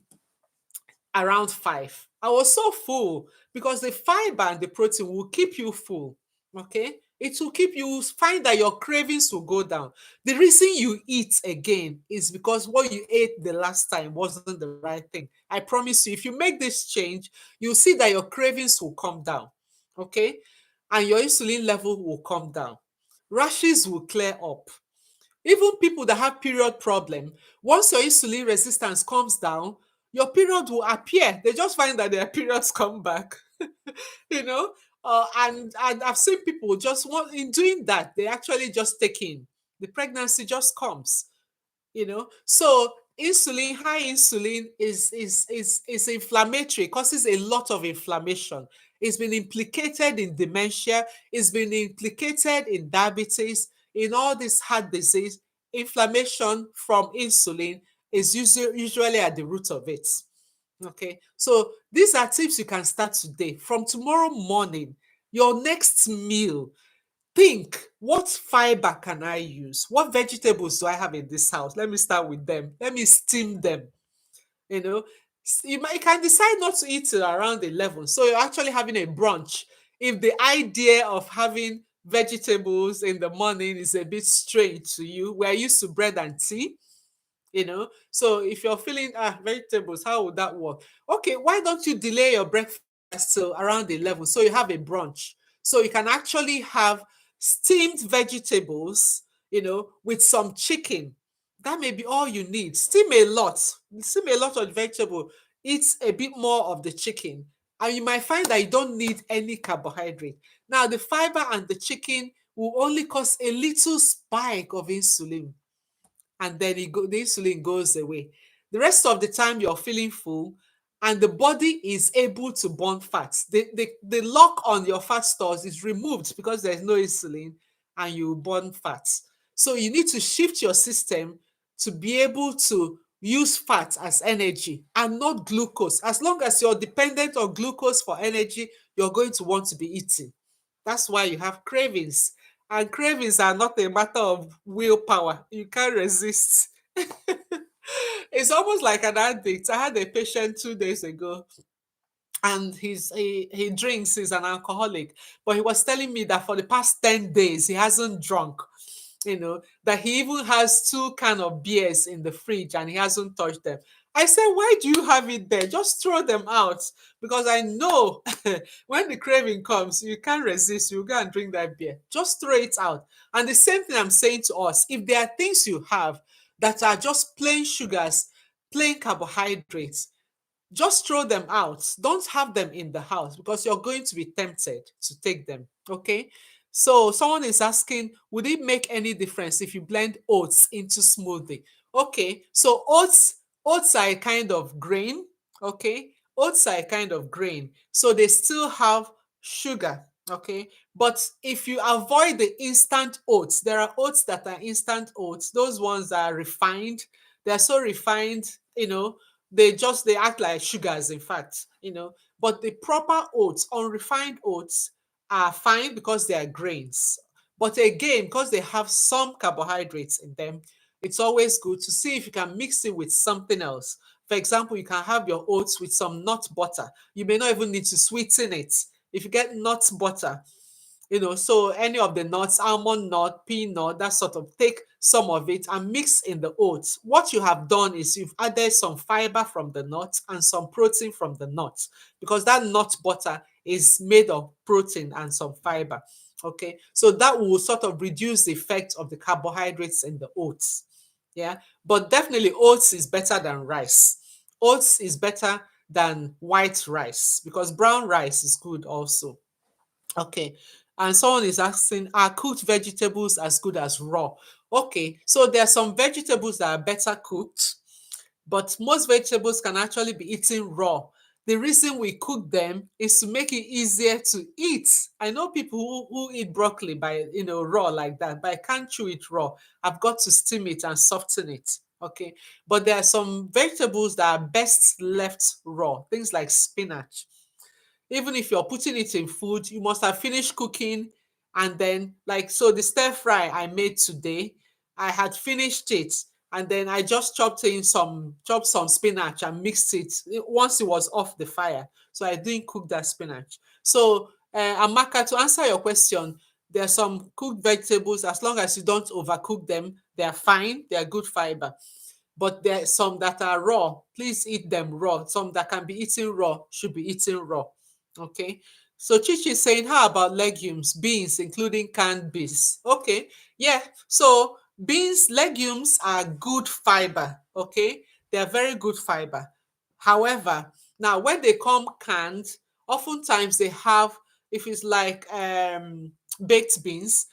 around 5. I was so full because the fiber and the protein will keep you full. Okay. It will keep you find that your cravings will go down. The reason you eat again is because what you ate the last time wasn't the right thing. I promise you, if you make this change, you'll see that your cravings will come down. Okay. And your insulin level will come down. Rashes will clear up. Even people that have period problem, once your insulin resistance comes down, your period will appear. They just find that their periods come back. you know and I've seen people just want in doing that, they actually just take in, the pregnancy just comes. So high insulin is inflammatory, causes a lot of inflammation. It's been implicated in dementia, it's been implicated in diabetes, in all this heart disease. Inflammation from insulin is usually at the root of it. Okay, so these are tips you can start today. From tomorrow morning, your next meal, think, what fiber can I use? What vegetables do I have in this house? Let me start with them. Let me steam them. You know, you can decide not to eat till around 11. So you're actually having a brunch. If the idea of having vegetables in the morning is a bit strange to you, we're used to bread and tea. So if you're feeling vegetables, how would that work? Okay, why don't you delay your breakfast till around 11, so you have a brunch, so you can actually have steamed vegetables, with some chicken. That may be all you need. Steam a lot of vegetable, eat a bit more of the chicken, and you might find that you don't need any carbohydrate. Now the fiber and the chicken will only cause a little spike of insulin, and then the insulin goes away. The rest of the time you're feeling full, and the body is able to burn fats. The lock on your fat stores is removed because there's no insulin and you burn fats. So you need to shift your system to be able to use fat as energy and not glucose. As long as you're dependent on glucose for energy, you're going to want to be eating. That's why you have cravings. And cravings are not a matter of willpower. You can't resist. It's almost like an addict. I had a patient 2 days ago, and he drinks, he's an alcoholic, but he was telling me that for the past 10 days he hasn't drunk, that he even has two kind of beers in the fridge and he hasn't touched them. I said, why do you have it there? Just throw them out, because I know when the craving comes, you can't resist, you go and drink that beer. Just throw it out. And the same thing I'm saying to us, if there are things you have that are just plain sugars, plain carbohydrates, just throw them out. Don't have them in the house, because you're going to be tempted to take them. Okay. So someone is asking, would it make any difference if you blend oats into smoothie? Okay. So oats are a kind of grain. Okay. Oats are a kind of grain. So they still have sugar. Okay. But if you avoid the instant oats, there are oats that are instant oats. Those ones are refined. They're so refined, they act like sugars, in fact, but the proper oats, unrefined oats, are fine because they are grains. But again, because they have some carbohydrates in them, it's always good to see if you can mix it with something else. For example, you can have your oats with some nut butter. You may not even need to sweeten it. If you get nut butter, so any of the nuts, almond nut, peanut, that sort of, take some of it and mix in the oats. What you have done is you've added some fiber from the nuts and some protein from the nuts, because that nut butter is made of protein and some fiber. Okay, so that will sort of reduce the effect of the carbohydrates in the oats. Yeah, but definitely oats is better than rice. Oats is better than white rice, because brown rice is good also. Okay. And someone is asking, are cooked vegetables as good as raw? Okay. So there are some vegetables that are better cooked, but most vegetables can actually be eaten raw. The reason we cook them is to make it easier to eat. I know people who eat broccoli by raw like that, but I can't chew it raw. I've got to steam it and soften it. Okay. But there are some vegetables that are best left raw, things like spinach. Even if you're putting it in food, you must have finished cooking. And then, like, so the stir fry I made today, I had finished it. And then I just chopped some spinach and mixed it once it was off the fire. So I didn't cook that spinach. So, Amaka, to answer your question, there are some cooked vegetables, as long as you don't overcook them, they're fine, they're good fiber. But there are some that are raw. Please eat them raw. Some that can be eaten raw should be eaten raw. Okay. So Chichi is saying, how about legumes, beans, including canned beans? Okay. Yeah. So beans, legumes are good fiber. Okay. They are very good fiber. However, now when they come canned, oftentimes they have, if it's like baked beans,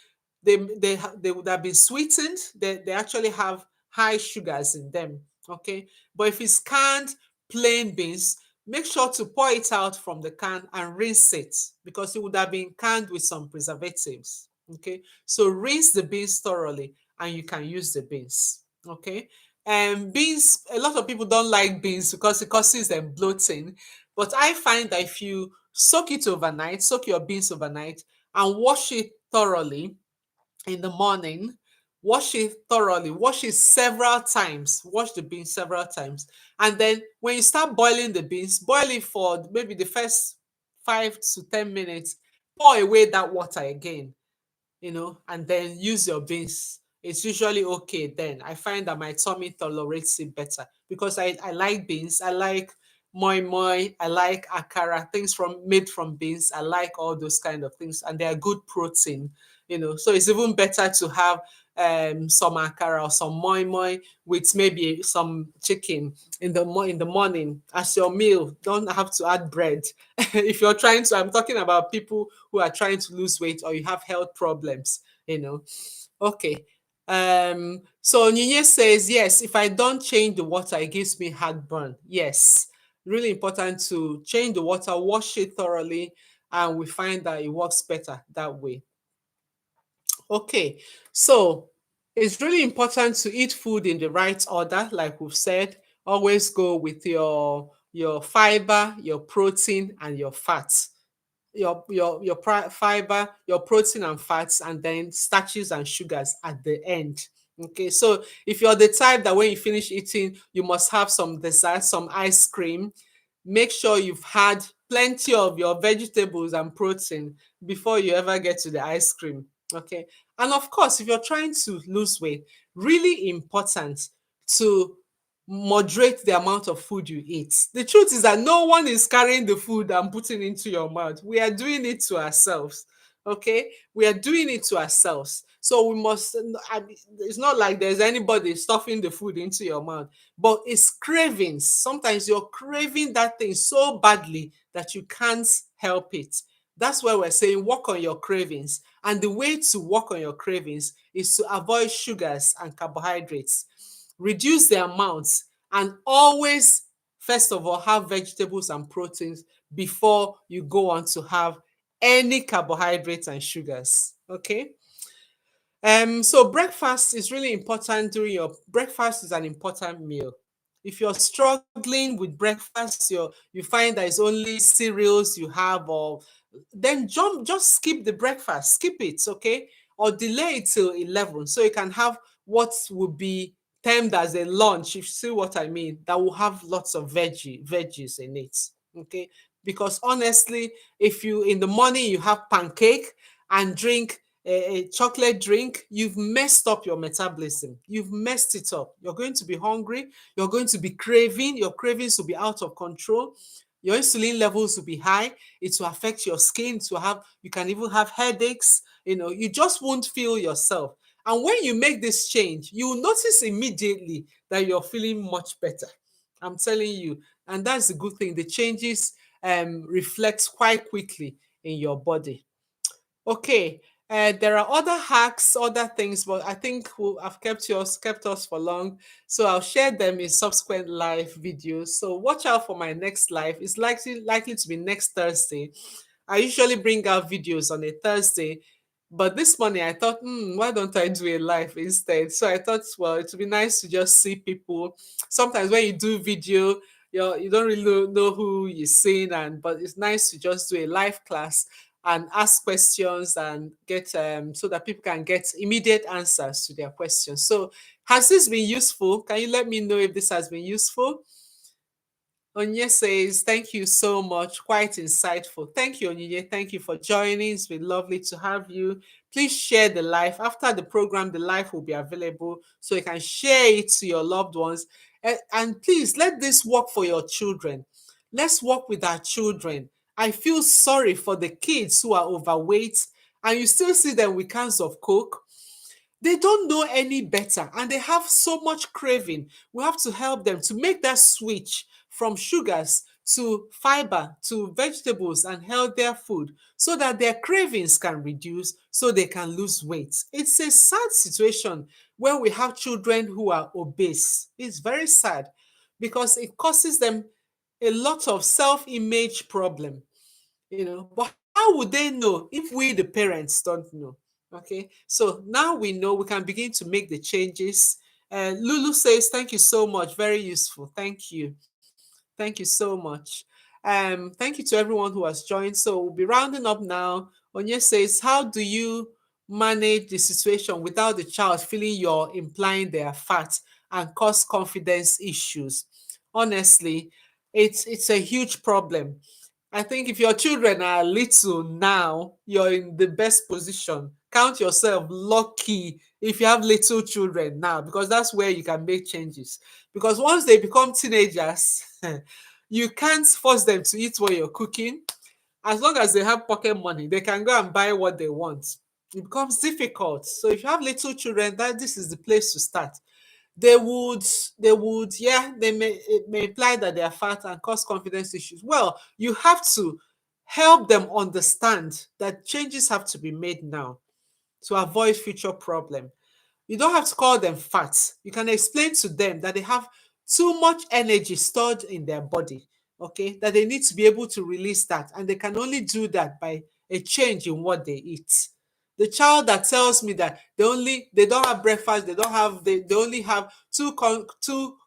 they would have been sweetened. They actually have high sugars in them. Okay. But if it's canned plain beans, make sure to pour it out from the can and rinse it, because it would have been canned with some preservatives. Okay. So rinse the beans thoroughly and you can use the beans. Okay. And beans, a lot of people don't like beans because it causes them bloating. But I find that if you soak your beans overnight and wash it thoroughly in the morning, wash it thoroughly, wash it several times, wash the beans several times. And then when you start boiling the beans, boil it for maybe the first 5 to 10 minutes, pour away that water again, and then use your beans. It's usually okay then. I find that my tummy tolerates it better because I like beans. I like moi moi. I like akara, things made from beans. I like all those kind of things, and they are good protein. So it's even better to have some akara or some moi moi with maybe some chicken in the morning as your meal. Don't have to add bread. If you're trying to, I'm talking about people who are trying to lose weight or you have health problems, Okay. So Nini says, yes, if I don't change the water, it gives me heartburn. Yes. Really important to change the water, wash it thoroughly, and we find that it works better that way. Okay, so it's really important to eat food in the right order, like we've said. Always go with your fiber, your protein, and your fats. Fiber, your protein and fats, and then starches and sugars at the end. Okay, so if you're the type that when you finish eating, you must have some dessert, some ice cream, make sure you've had plenty of your vegetables and protein before you ever get to the ice cream. Okay, and of course, if you're trying to lose weight, really important to moderate the amount of food you eat. The truth is that no one is carrying the food and putting into your mouth. We are doing it to ourselves. Okay, we are doing it to ourselves. So we must. It's not like there's anybody stuffing the food into your mouth, but it's cravings. Sometimes you're craving that thing so badly that you can't help it. That's why we're saying work on your cravings. And the way to work on your cravings is to avoid sugars and carbohydrates, reduce the amounts, and always, first of all, have vegetables and proteins before you go on to have any carbohydrates and sugars. Okay. So breakfast is really important. During your breakfast is an important meal. If you're struggling with breakfast, you find that it's only cereals you have, or then just skip the breakfast, skip it, okay, or delay it till 11, so you can have what would be termed as a lunch. If you see what I mean, that will have lots of veggies in it, okay. Because honestly, if you in the morning you have pancake and drink a chocolate drink, you've messed up your metabolism. You've messed it up. You're going to be hungry. You're going to be craving. Your cravings will be out of control. Your insulin levels will be high. It will affect your skin. You can even have headaches. You just won't feel yourself. And when you make this change, you will notice immediately that you're feeling much better. I'm telling you. And that's the good thing. The changes reflect quite quickly in your body. Okay, there are other hacks, other things, but I think I've kept us for long, so I'll share them in subsequent live videos. So watch out for my next live. It's likely to be next Thursday. I usually bring out videos on a Thursday, but this morning I thought, why don't I do a live instead? So I thought, well, it would be nice to just see people. Sometimes when you do video, you don't really know who you're seeing, but it's nice to just do a live class and ask questions and get so that people can get immediate answers to their questions. So has this been useful? Can you let me know if this has been useful? Onye says, thank you so much. Quite insightful. Thank you, Onye. Thank you for joining. It's been lovely to have you. Please share the live. After the program, the live will be available so you can share it to your loved ones. And please let this work for your children. Let's work with our children. I feel sorry for the kids who are overweight and you still see them with cans of Coke. They don't know any better and they have so much craving. We have to help them to make that switch from sugars to fiber to vegetables and healthier food so that their cravings can reduce so they can lose weight. It's a sad situation when we have children who are obese. It's very sad because it causes them a lot of self-image problem, but how would they know if we the parents don't know? Okay, so now we know, we can begin to make the changes. Lulu says thank you so much, very useful. Thank you so much. Thank you to everyone who has joined. So we'll be rounding up now. Onye says, how do you manage the situation without the child feeling you're implying they are fat and cause confidence issues? Honestly, it's a huge problem. I think if your children are little now, you're in the best position. Count yourself lucky if you have little children now, because that's where you can make changes. Because once they become teenagers, you can't force them to eat what you're cooking. As long as they have pocket money, they can go and buy what they want. It becomes difficult. So if you have little children, that this is the place to start. They may imply that they are fat and cause confidence issues. Well, you have to help them understand that changes have to be made now to avoid future problem. You don't have to call them fat. You can explain to them that they have too much energy stored in their body. okay, that they need to be able to release that. And they can only do that by a change in what they eat. The child that tells me that they don't have breakfast, they only have two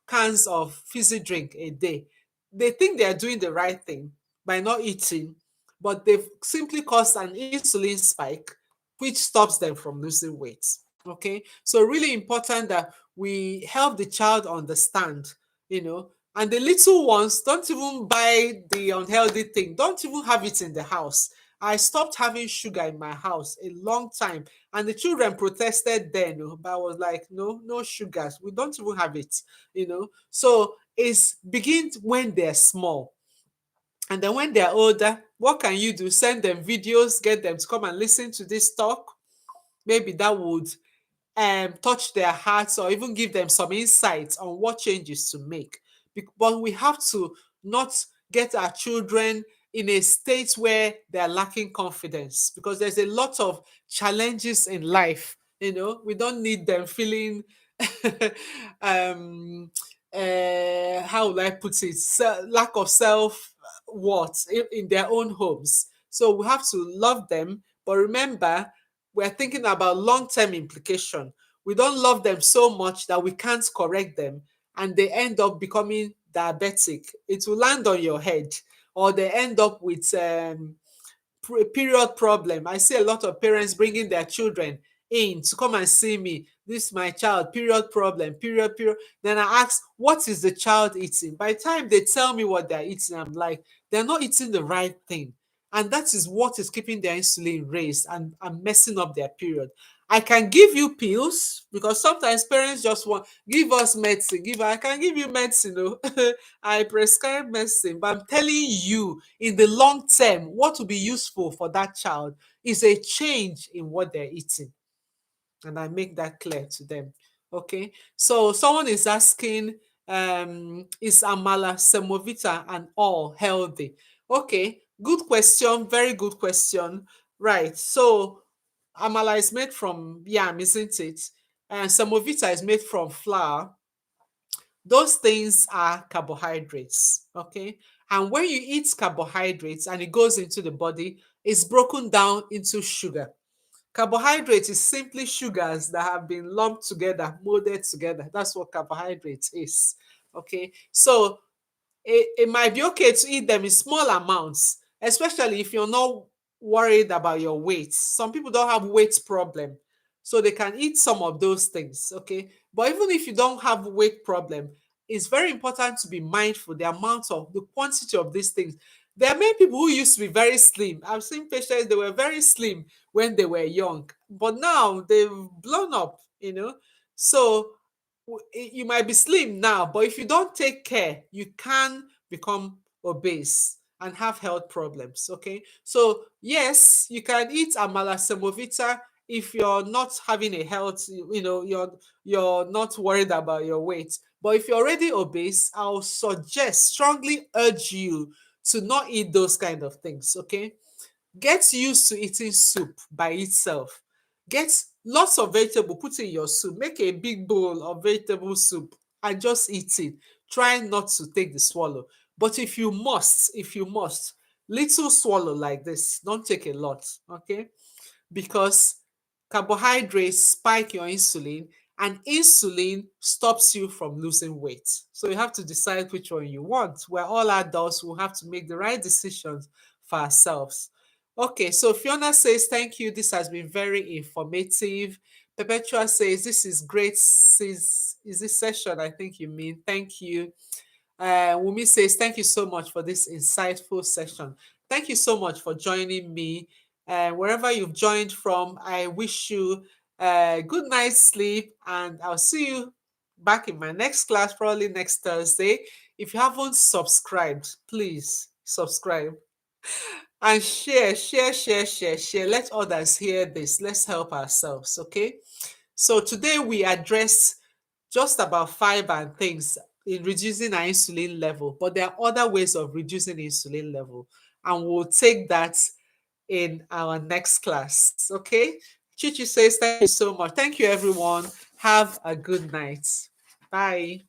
cans of fizzy drink a day. They think they are doing the right thing by not eating, but they've simply caused an insulin spike, which stops them from losing weight. Okay, so really important that we help the child understand, and the little ones, don't even buy the unhealthy thing, don't even have it in the house. I stopped having sugar in my house a long time, and the children protested then, but I was like, no, no sugars, we don't even have it. So it's begins when they're small, and then when they're older, what can you do? Send them videos, get them to come and listen to this talk. Maybe that would touch their hearts, or even give them some insights on what changes to make. But we have to not get our children in a state where they're lacking confidence, because there's a lot of challenges in life. We don't need them feeling um how will I put it, lack of self worth in their own homes. So we have to love them, but remember, we're thinking about long-term implication. We don't love them so much that we can't correct them, and they end up becoming diabetic. It will land on your head, or they end up with period problem. I see a lot of parents bringing their children in to come and see me. This is my child, period problem, period. Then I ask, what is the child eating? By the time they tell me what they're eating, I'm like, they're not eating the right thing. And that is what is keeping their insulin raised and messing up their period. I can give you pills, because sometimes parents just want, give us medicine, I can give you medicine. I prescribe medicine, but I'm telling you, in the long term, what will be useful for that child is a change in what they're eating. And I make that clear to them. Okay. So someone is asking, is amala, semovita, and all healthy? Okay, good question, very good question. Right. So amala is made from yam, isn't it? And semovita is made from flour. Those things are carbohydrates, okay? And when you eat carbohydrates and it goes into the body, it's broken down into sugar. Carbohydrate is simply sugars that have been lumped together, molded together. That's what carbohydrate is, okay? So it might be okay to eat them in small amounts, especially if you're not worried about your weight. Some people don't have weight problem, so they can eat some of those things, okay? But even if you don't have weight problem, it's very important to be mindful the quantity of these things. There are many people who used to be very slim. I've seen patients, they were very slim when they were young, but now they've blown up. So you might be slim now, but if you don't take care, you can become obese and have health problems. Okay, so yes, you can eat amala semovita if you're not having a health, you're not worried about your weight. But if you're already obese, I'll strongly urge you to not eat those kind of things. Okay, get used to eating soup by itself. Get lots of vegetable, put in your soup. Make a big bowl of vegetable soup and just eat it. Try not to take the swallow. But if you must, little swallow like this. Don't take a lot, okay? Because carbohydrates spike your insulin, and insulin stops you from losing weight. So you have to decide which one you want. We're all adults who have to make the right decisions for ourselves. Okay, so Fiona says, thank you. This has been very informative. Perpetua says, this is great. Is this session? I think you mean. Thank you. Wumi says, thank you so much for this insightful session. Thank you so much for joining me. Wherever you've joined from, I wish you a good night's sleep, and I'll see you back in my next class, probably next Thursday. If you haven't subscribed, please subscribe and share. Let others hear this. Let's help ourselves, okay? So today we address just about fiber and things in reducing our insulin level, but there are other ways of reducing insulin level, and we'll take that in our next class. Okay, Chichi says, thank you so much. Thank you, everyone. Have a good night. Bye.